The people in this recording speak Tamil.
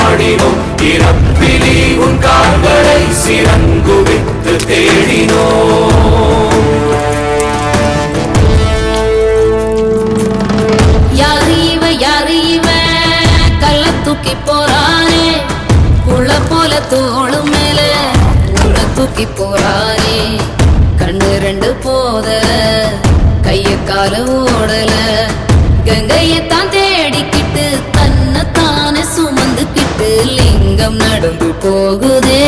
பாடினோம் இறப்பிலி உன் கால்களை சிறங்குவித்து தேடினோம். யாரு இவ கல்ல தூக்கி போறானே, புள்ள போல தோளு மேல உள்ள தூக்கி போறானே. கண்ணு ரெண்டு போதல கைய கால ஓடல, கங்கையத்தான் தேடிக்கிட்டு தன்னைத்தானே சுமந்துக்கிட்டு லிங்கம் நடந்து போகுதே.